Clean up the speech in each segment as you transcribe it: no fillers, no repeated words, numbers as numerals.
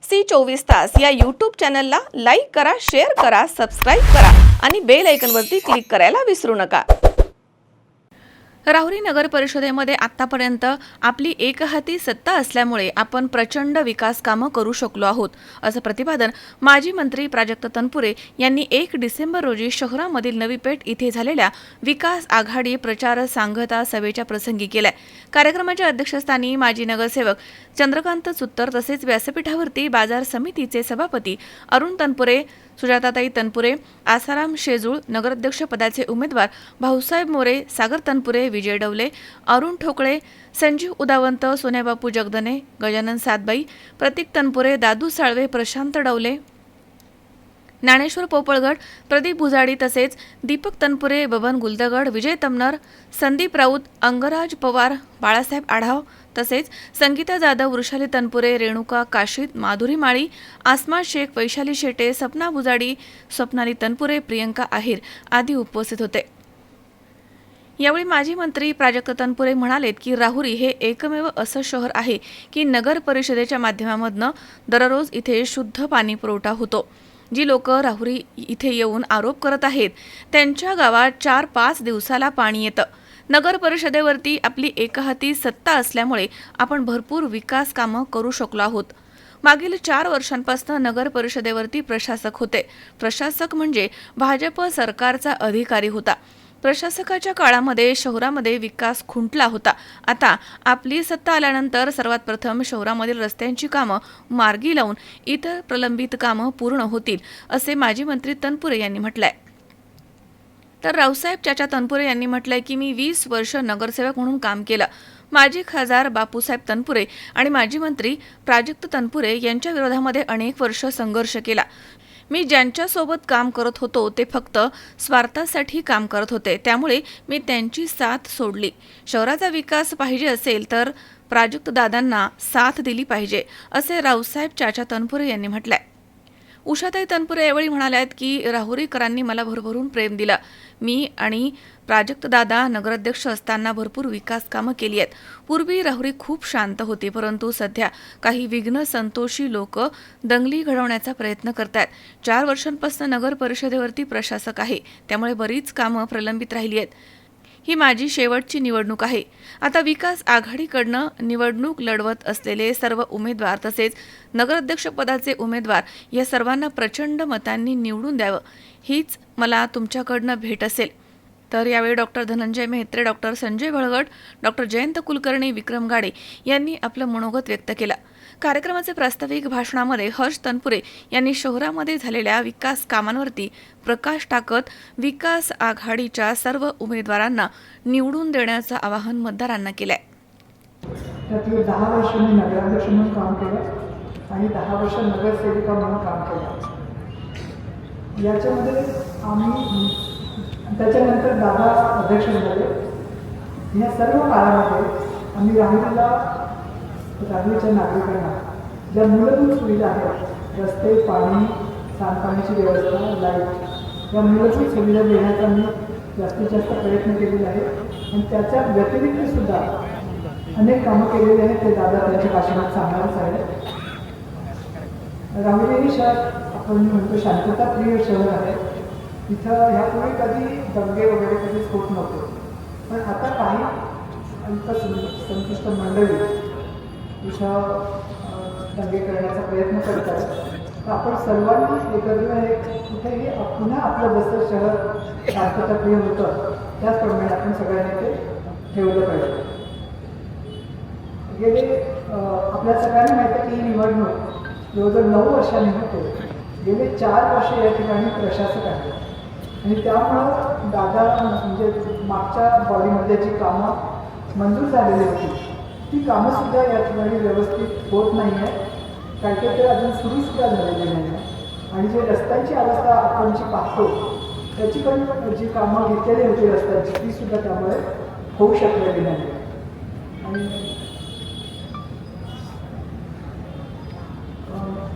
C24 तास या YouTube चॅनलला लाईक करा, शेअर करा, सबस्क्राईब करा आणि बेल आयकॉनवरती क्लिक करायला विसरू नका। राहुरी नगर परिषदेमध्ये आतापर्यंत आपली एकहाती सत्ता असल्यामुळे आपण प्रचंड विकास कामं करू शकलो आहोत, असं प्रतिपादन माजी मंत्री प्राजक्त तनपुरे यांनी 1 डिसेंबर रोजी शहरामधील नवी पेठ इथे झालेल्या विकास आघाडी प्रचार सांगता सभेच्या प्रसंगी केलाय। कार्यक्रमाच्या अध्यक्षस्थानी माजी नगरसेवक चंद्रकांत सुत्तर तसेच व्यासपीठावरती बाजार समितीचे सभापती अरुण तनपुरे, सुजाताताई तनपुरे, आसाराम शेजूळ, नगराध्यक्ष पदाचे उमेदवार भाऊसाहेब मोरे, सागर तनपुरे, विजय डवले, अरुण ठोकळे, संजीव उदावंत, सोन्याबापू जगदने, गजानन सातबाई, प्रतीक तनपुरे, दादू साळवे, प्रशांत डवले, ज्ञानेश्वर पोपळगड, प्रदीप भुजाडी तसेच दीपक तनपुरे, बबन गुलदगड, विजय तमनर, संदीप राऊत, अंगराज पवार, बाळासाहेब आढाव तसेच संगीता जाधव, वृषाली तनपुरे, रेणुका काशीद, माधुरी माळी, आसमा शेख, वैशाली शेटे, सपना भुजाडी, स्वप्नाली तनपुरे, प्रियंका आहेर आदी उपस्थित होते। यावेळी माजी मंत्री प्राजक्त तनपुरे म्हणालेत की राहुरी हे एकमेव असं शहर आहे की नगर परिषदेच्या माध्यमामधनं दररोज इथे शुद्ध पाणी पुरवठा होतो। जी लोक राहुरी इथे येऊन आरोप करत आहेत त्यांच्या गावात 4-5 दिवसाला पाणी येतं। नगर परिषदेवरती आपली एकहाती सत्ता असल्यामुळे आपण भरपूर विकास कामं करू शकलो आहोत। मागील 4 वर्षांपासून नगर परिषदेवरती प्रशासक होते। प्रशासक म्हणजे भाजप सरकारचा अधिकारी होता। प्रशासकाच्या काळामध्ये शहरामध्ये विकास खुंटला होता। आता आपली सत्ता आल्यानंतर सर्वात प्रथम शहरामधील रस्त्यांची कामं मार्गी लावून इतर प्रलंबित कामं पूर्ण होतील, असे माजी मंत्री तनपुरे यांनी म्हटलंय। तर रावसाहेब चाचा तनपुरे यांनी म्हटलंय की मी 20 वर्ष नगरसेवक म्हणून काम केलं। माजी खासदार बापूसाहेब तनपुरे आणि माजी मंत्री प्राजक्त तनपुरे यांच्या विरोधामध्ये अनेक वर्ष संघर्ष केला। मी ज्यांच्यासोबत काम करत होतो ते फक्त स्वार्थासाठी काम करत होते, त्यामुळे मी त्यांची साथ सोडली। शहराचा विकास पाहिजे असेल तर प्राजक्त दादांना साथ दिली पाहिजे, असे रावसाहेब चाचा तनपुरे यांनी म्हटलंय। उषाताई तनपुरे यावेळी म्हणाल्यात की राहुरीकरांनी मला भरभरून प्रेम दिलं। मी आणि प्राजक्त दादा नगराध्यक्ष असताना भरपूर विकास कामं केली आहेत। पूर्वी राहुरी खूप शांत होती, परंतु सध्या काही विघ्न संतोषी लोक दंगली घडवण्याचा प्रयत्न करतात। 4 वर्षांपासून नगर परिषदेवरती प्रशासक आहे, त्यामुळे बरीच कामं प्रलंबित राहिली आहेत। ही माझी शेवटची निवडणूक आहे। आता विकास आघाडीकडनं निवडणूक लढवत असलेले सर्व उमेदवार तसेच नगराध्यक्ष पदाचे उमेदवार या सर्वांना प्रचंड मतांनी निवडून द्यावं, हीच मला तुमच्याकडनं भेट असेल। तर यावेळी doctor Dhananjay Mehatre, doctor Sanjay Bhalgat, doctor Jayant Kulkarni, Vikram Gade यांनी आपलं मनोगत व्यक्त केलं। कार्यक्रमाचे प्रास्ताविक भाषणामध्ये हर्ष तनपुरे यांनी शहरामध्ये झालेल्या विकास कामांवरती प्रकाश टाकत विकास आघाडीच्या सर्व उमेदवारांना निवडून देण्याचं आवाहन मतदारांना केलंय। त्यातले 10 वर्ष मी नगराध्यक्ष म्हणून काम केलं आणि 10 वर्ष नगरसेविका म्हणून काम केलं। याच्यामध्ये आम्ही त्याच्यानंतर दादा अध्यक्ष झाले। या सर्व काळामध्ये आम्ही राहुरीच्या नागरिकांना ज्या मूलभूत सुविधा आहेत, रस्ते, पाणी, सांडपाण्याची व्यवस्था, लाईट, या मूलभूत सुविधा देण्याचा मी जास्तीत जास्त प्रयत्न केलेले आहे आणि त्याच्या व्यतिरिक्त सुद्धा अनेक कामं केलेली आहेत, ते दादा त्यांच्या भाषणात सांगणारच आहे। राहुरी हे शहर आपण म्हणतो शांतताप्रिय शहर आहे। इथं ह्यापूर्वी कधी दंगे वगैरे कधीच होत नव्हते, पण आता काही अल्पसंख्याक मंडळी इथं दंगे करण्याचा प्रयत्न करतात। तर आपण सर्वांनी एकत्र कुठेही पुन्हा आपलं जसं शहर शांतताप्रिय होतं त्याचप्रमाणे आपण सगळ्यांनी ते ठेवलं पाहिजे। गेले आपल्या सगळ्यांना माहिती आहे की ही निवडणूक जवळजवळ 9 वर्षांनी होते। गेले 4 वर्ष या ठिकाणी प्रशासक आहेत आणि त्यामुळं दादा म्हणजे मागच्या बॉडीमध्ये जी कामं मंजूर झालेली होती ती कामंसुद्धा या ठिकाणी व्यवस्थित होत नाही आहे, काही ते अजून सुरूसुद्धा झालेली नाही आहे। आणि जे रस्त्यांची अवस्था आपण जी पाहतो त्याची पण जी कामं घेतलेली होती रस्त्यांची तीसुद्धा त्यामुळे होऊ शकलेली नाही।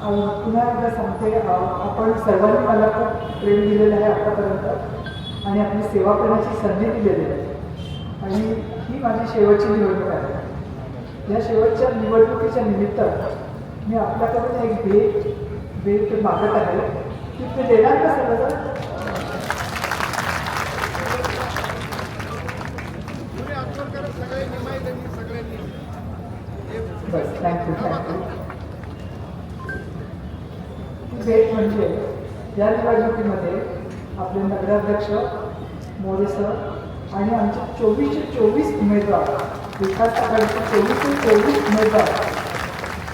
आणि पुन्हा एकदा सांगते, आपण सर्वांनी मला खूप प्रेम दिलेलं आहे आतापर्यंत आणि आपली सेवा करण्याची संधी दिलेली आहे आणि ही माझी शेवटची निवडणूक आहे। या शेवटच्या निवडणुकीच्या निमित्त मी आपल्याकडून एक भेट मागत आहे की ते देणार का सगळं? बस थँक्यू. भेट म्हणजे या निवडणुकीमध्ये आपले नगराध्यक्ष मोरे सर आणि आमचे 24 उमेदवार, विकास आघाडीचे 24 उमेदवार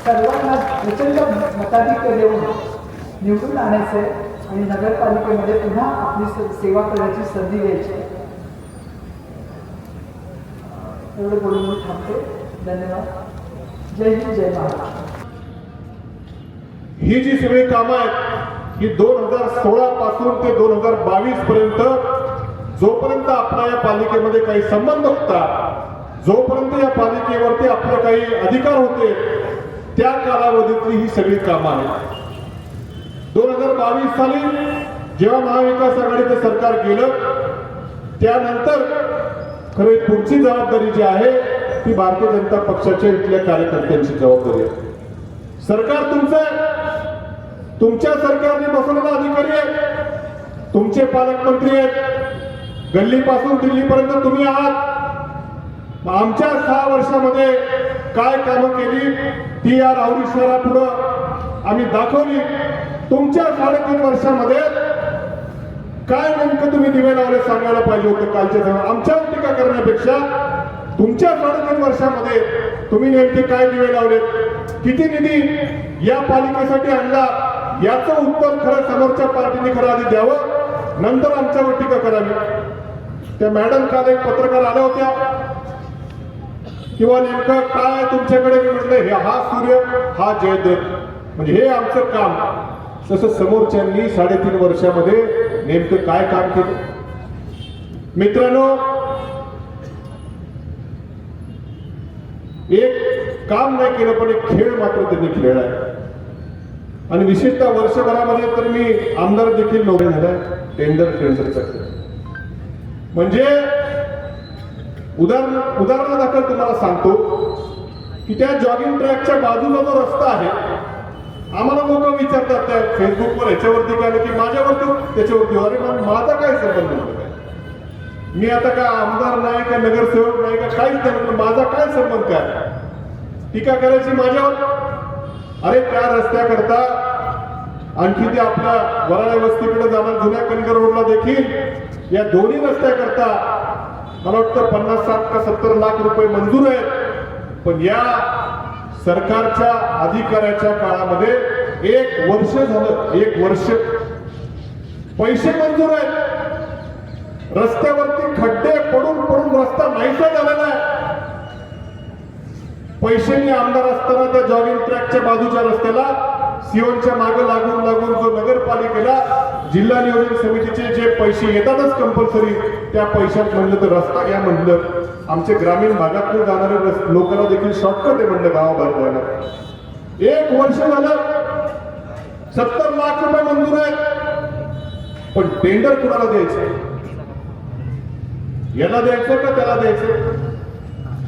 सर्वांना प्रचंड मताधिक्य देऊन निवडून आणायचे आणि नगरपालिकेमध्ये पुन्हा आपली सेवा करण्याची संधी द्यायची. एवढं बोलून मी थांबते. धन्यवाद. जय हिंद, जय महाराष्ट्र. ही जी सगळी कामं आहेत ही 2016 पासून ते 2022 पर्यंत, जोपर्यंत आपला या पालिकेमध्ये काही संबंध होता, जोपर्यंत या पालिकेवरती आपले काही अधिकार होते, त्या कालावधीतली ही सगळी कामं आहेत. 2022 साली जेव्हा महाविकास आघाडीचं सरकार गेलं, त्यानंतर खरी पुढची जबाबदारी जी आहे ती भारतीय जनता पक्षाच्या इथल्या कार्यकर्त्यांची जबाबदारी आहे. सरकार तुमचं आहे, तुमच्या सरकारने बसवलेला अधिकारी आहे, तुमचे पालकमंत्री आहेत, गल्लीपासून दिल्लीपर्यंत तुम्ही आहात. आमच्या 6 वर्षामध्ये काय कामं केली ती या राहुरी शहरापुढं आम्ही दाखवली. तुमच्या 3.5 वर्षामध्ये काय नेमकं तुम्ही दिवे लावले सांगायला पाहिजे होतं कालच्या दिवशी. आमच्यावर टीका करण्यापेक्षा तुमच्या 3.5 वर्षामध्ये तुम्ही नेमके काय दिवे लावले, किती निधी या पालिकेसाठी आणला, याचं उत्तर खरं समोरच्या पार्टीने खरं आधी द्यावं, नंतर आमच्यावर टीका करावी. त्या मॅडम काल एक पत्रकार आल्या होत्या किंवा नेमकं काय तुमच्याकडे, मी म्हटलं हा सूर्य हा जयदेव, म्हणजे हे आमचं काम. तसं समोरच्यांनी 3.5 वर्षामध्ये नेमकं काय काम केलं. मित्रांनो, एक काम नाही केलं पण एक खेळ मात्र त्यांनी खेळलाय. आणि विशेषतः वर्षभरामध्ये तर मी आमदार देखील नव्हे झालाय. टेंडरचा म्हणजे उदाहरणादाखल तुम्हाला सांगतो की त्या जॉगिंग ट्रॅकच्या बाजूला जो रस्ता आहे, आम्हाला लोक विचारतात त्या फेसबुकवर ह्याच्यावरती काय की माझ्यावरती त्याच्यावरती, अरे माझा काय संबंध नाही, मी आता काय आमदार नाही का नगरसेवक नाही का काहीच नाही, माझा काय संबंध काय, टीका करायची माझ्यावर. अरे त्या रस्त्याकरता आणखी ते आपल्या वराळ्या वस्तीकडे जाणार जुन्या कणकर रोडला देखील या दोन्ही रस्त्याकरता मला वाटतं 50, 60 का 70 लाख रुपये मंजूर आहेत. पण या सरकारच्या अधिकाऱ्याच्या काळामध्ये 1 वर्ष झालं, 1 वर्ष पैसे मंजूर आहेत, रस्त्यावरती खड्डे पडून पडून रस्ता नाहीसा झालेला आहे. पैशांनी आमदार असताना त्या जॉगिंग ट्रॅकच्या बाजूच्या रस्त्याला सिओनच्या मागे लागून लागून जो नगरपालिकेला जिल्हा नियोजन समितीचे जे पैसे येतातच कंपल्सरी, त्या पैशात म्हणलं तर रस्ता घ्या म्हणलं, आमचे ग्रामीण भागातून जाणारे लोकांना देखील शॉर्टकट आहे म्हणलं गावाबाहेर जायला. 1 वर्ष झालं, 70 लाख रुपये मंजूर आहेत. पण टेंडर कुणाला द्यायचं, याला द्यायचं का त्याला द्यायचं?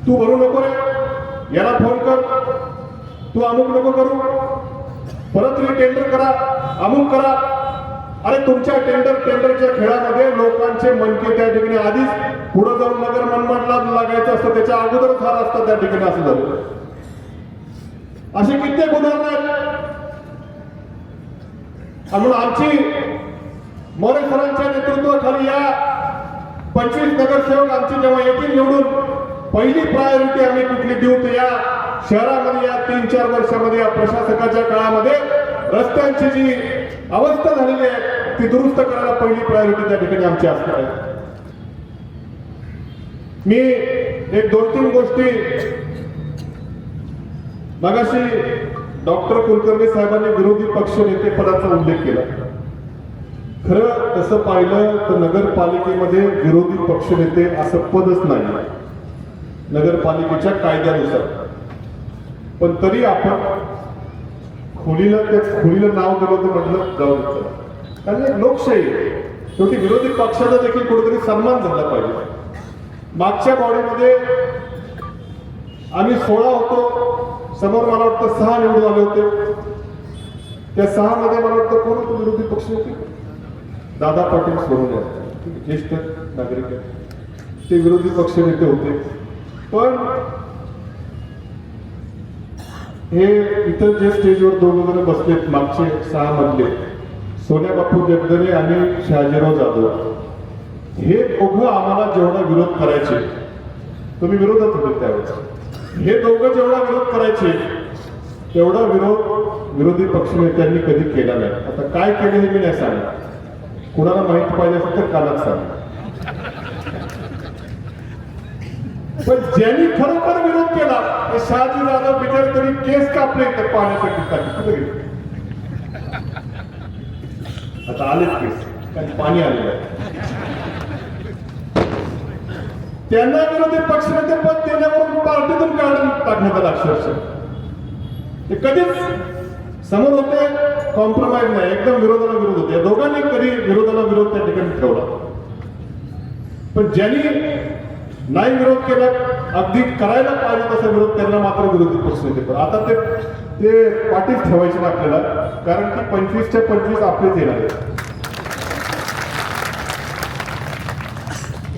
तू भरू नको रे, याला फोन कर, तू अमुक नको करू, परत टेंडर करा, अमुक करा. अरे तुमच्या टेंडरच्या खेळामध्ये लोकांचे मनके त्या ठिकाणी आधीच पुढे जाऊन नगर मनमाडला लागायचं असतं, त्याच्या अगोदरच हार असतात त्या ठिकाणी, असं झालं. असे कित्येक उदाहरण आहेत. म्हणून आमची मोरे सरांच्या नेतृत्वाखाली या 25 नगरसेवक आमची जेव्हा येतील निवडून, पहिली प्रायोरिटी आम्ही कुठली देऊ तर या शहरामध्ये या 3-4 वर्षामध्ये या प्रशासकाच्या काळामध्ये रस्त्यांची जी अवस्था झालेली आहे ती दुरुस्त करायला पहिली प्रायोरिटी त्या ठिकाणी आमची असणार आहे. मी एक 2-3 गोष्टी मगाशी डॉक्टर कुलकर्णी साहेबांनी विरोधी पक्ष नेते पदाचा उल्लेख केला. खरं तसं पाहिलं तर नगरपालिकेमध्ये विरोधी पक्ष नेते असं पदच नाही नगरपालिकेच्या कायद्यानुसार. पण तरी आपण खोलीला नाव दिलं तर म्हटलं जाऊ द्यायचं, कारण लोकशाही शेवटी विरोधी पक्षाचा देखील कुठेतरी सन्मान झाला पाहिजे. मागच्या बॉडीमध्ये आम्ही 16 होतो, समोर मला वाटतं 6 निवडून आले होते. त्या 6 मध्ये मला वाटतं कोण होतं विरोधी पक्ष होते? दादा पाटील सोडून ज्येष्ठ नागरिक आहेत. ते विरोधी पक्ष नेते होते. पण हे इतर जे स्टेजवर दोघं जण बसलेत मागचे 6 मधले, सोन्या बापू जगदरे आणि शहाजीराव जाधव, हे दोघं आम्हाला जेवढा विरोध करायचे, तुम्ही विरोधात होते त्यावेळेस, हे दोघं जेवढा विरोध करायचे तेवढा विरोध विरोधी पक्षनेत्यांनी कधी केला नाही. आता काय केले हे मी नाही सांगणार, कुणाला माहिती पाहिजे असेल तर कालच सांग. पण ज्यांनी खरोखर विरोध केला ते शहाजी जाधव बिचारे तरी केस कापले तर पाण्यासाठी. आता आलेच केस, कारण पाणी आलेलं आहे. त्यांना विरोधी पक्षनेते पद देण्यावरून पार्टीतून काढून टाकण्यात आलं अक्षरशः. ते कधीच समोर होते, कॉम्प्रोमाइज नाही, एकदम विरोधाला विरोध होते. या दोघांनी कधी विरोधाला विरोध त्या ठिकाणी ठेवला. पण ज्यांनी नाही विरोध केला, अगदी करायला पाहिजे तसा विरोध त्यांना मात्र विरोधी पक्षनेते. आता ते पाठीच ठेवायचे ना आपल्याला, कारण की 25च्या 25 आपलेच येणार आहेत.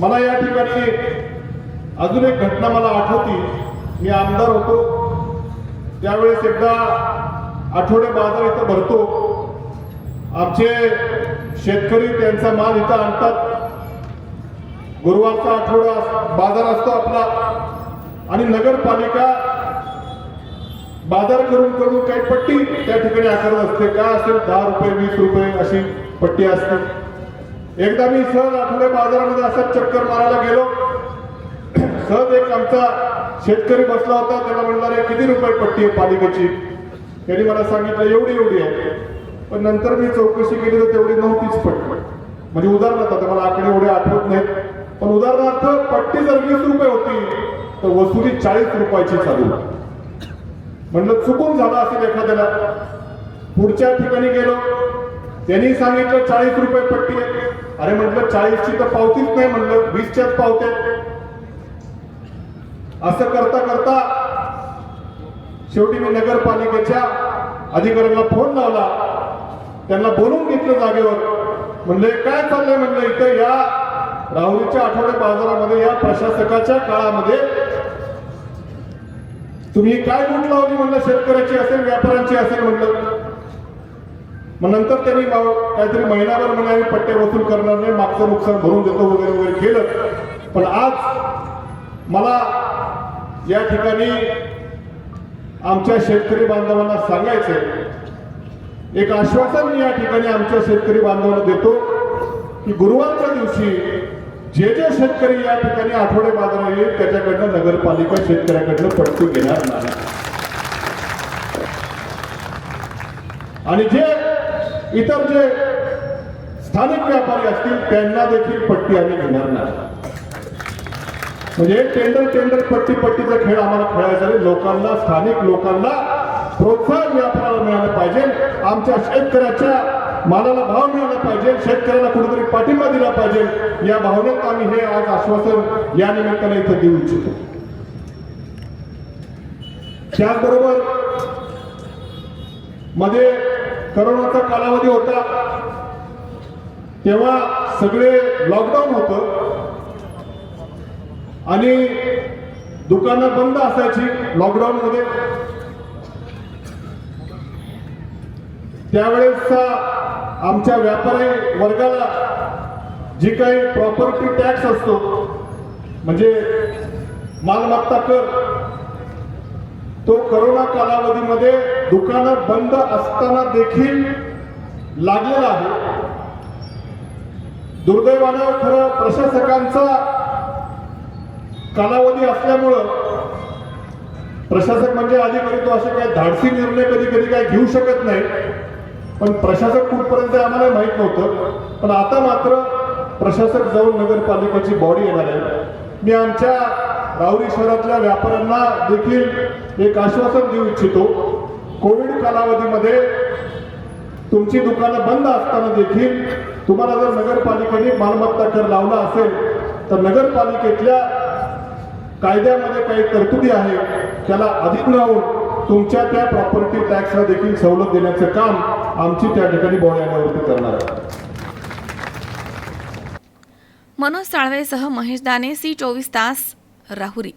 मला या ठिकाणी अजून एक घटना मला आठवती. मी आमदार होतो त्यावेळेस एकदा आठवडे बाजार इथं भरतो. आमचे शेतकरी त्यांचा माल इथं आणतात. गुरुवारचा आठवडा बाजार असतो आपला, आणि नगरपालिका बाजार करून काही पट्टी त्या ठिकाणी आकारत असते. काय असेल 10 रुपये 20 रुपये अशी पट्टी असते. एकदा मी सहज आठवडे बाजारामध्ये असाच चक्कर मारायला गेलो. सहज एक आमचा शेतकरी बसला होता. त्याला म्हणला, रे किती रुपये पट्टी आहे पालिकेची? त्यांनी मला सांगितलं एवढी आहे. पण नंतर मी चौकशी केली तर तेवढी नव्हतीच पट्टी. म्हणजे उदाहरणार्थ, आता मला आकडे एवढे आठवत नाहीत, पण उदाहरणार्थ पट्टी जर 20 रुपये होती तर वसुली 40 रुपयाची चालू. म्हणलं चुकून झालं असेल एखाद्याला. पुढच्या ठिकाणी गेलो, त्यांनी सांगितलं 40 रुपये पट्टी आहे. अरे म्हटलं 40ची तर पावतीच नाही, म्हणलं 20च्याच पावत्या. असं करता करता शेवटी मी नगरपालिकेच्या अधिकाऱ्यांना फोन लावला. त्यांना बोलून घेतलं जागेवर. म्हणले काय चाललंय? म्हणलं इथं या राहुरीच्या आठवडे बाजारामध्ये या प्रशासकाच्या काळामध्ये तुम्ही काय लूट लावली? म्हणलं शेतकऱ्याची असेल, व्यापाऱ्यांची असेल म्हणलं. मग नंतर त्यांनी काहीतरी महिनाभर म्हणे आम्ही पट्टे वसूल करणार नाही, मागचं नुकसान भरून देतो वगैरे वगैरे केलं. पण आज मला या ठिकाणी आमच्या शेतकरी बांधवांना सांगायचंय, एक आश्वासन मी या ठिकाणी आमच्या शेतकरी बांधवांना देतो की गुरुवारच्या दिवशी जे शेतकरी या ठिकाणी आठवडे बाजारात येईल त्याच्याकडनं नगरपालिका शेतकऱ्याकडनं पट्टी घेणार नाही. आणि इतर जे स्थानिक व्यापारी असतील त्यांना देखील पट्टी आम्ही घेणार नाही. म्हणजे टेंडर पट्टीचा खेळ आम्हाला खेळायचा नाही. लोकांना, स्थानिक लोकांना प्रोत्साहन व्यापाराला मिळालं पाहिजे. आमच्या शेतकऱ्याच्या मालाला भाव मिळाला पाहिजे. शेतकऱ्याला कुठेतरी पाठिंबा दिला पाहिजे. या भावनेत आम्ही हे आज आश्वासन या निमित्ताने इथं देऊ इच्छितो. त्याचबरोबर मध्ये करोनाचा कालावधी होता, तेव्हा सगळे लॉकडाऊन होतं आणि दुकानं बंद असायची लॉकडाऊन मध्ये. त्यावेळेस आमच्या व्यापारी वर्गाला जी काही प्रॉपर्टी टॅक्स असतो, म्हणजे मालमत्ता कर, तो करोना कालावधीमध्ये दुकानं बंद असताना देखील लागलेला आहे. दुर्दैवानं खरं प्रशासकांचा कालावधी असल्यामुळं प्रशासक म्हणजे अधिकारी तो असे काही धाडसी निर्णय कधी कधी काही घेऊ शकत नाही. पण प्रशासक कुठपर्यंत आम्हाला माहित नव्हतं. पण आता मात्र प्रशासक जाऊन नगरपालिकेची बॉडी येणार आहे. मी आमच्या राहुरी शहरातल्या व्यापाऱ्यांना देखील एक आश्वासन देऊ इच्छितो, कोविड कालावधीमध्ये तुमची दुकानं बंद असताना देखील तुम्हाला जर नगरपालिकेने मालमत्ता कर लावला असेल तर नगरपालिकेतल्या कायद्यामध्ये काही तरतुदी आहे त्याला अधीन राहून तुमच्या त्या प्रॉपर्टी टॅक्सला देखील सवलत देण्याचं काम आमची त्या ठिकाणी बॉडी आल्यावरती करणार आहे. मनोज साळवेसह महेश दाने, C24 तास, राहुरी.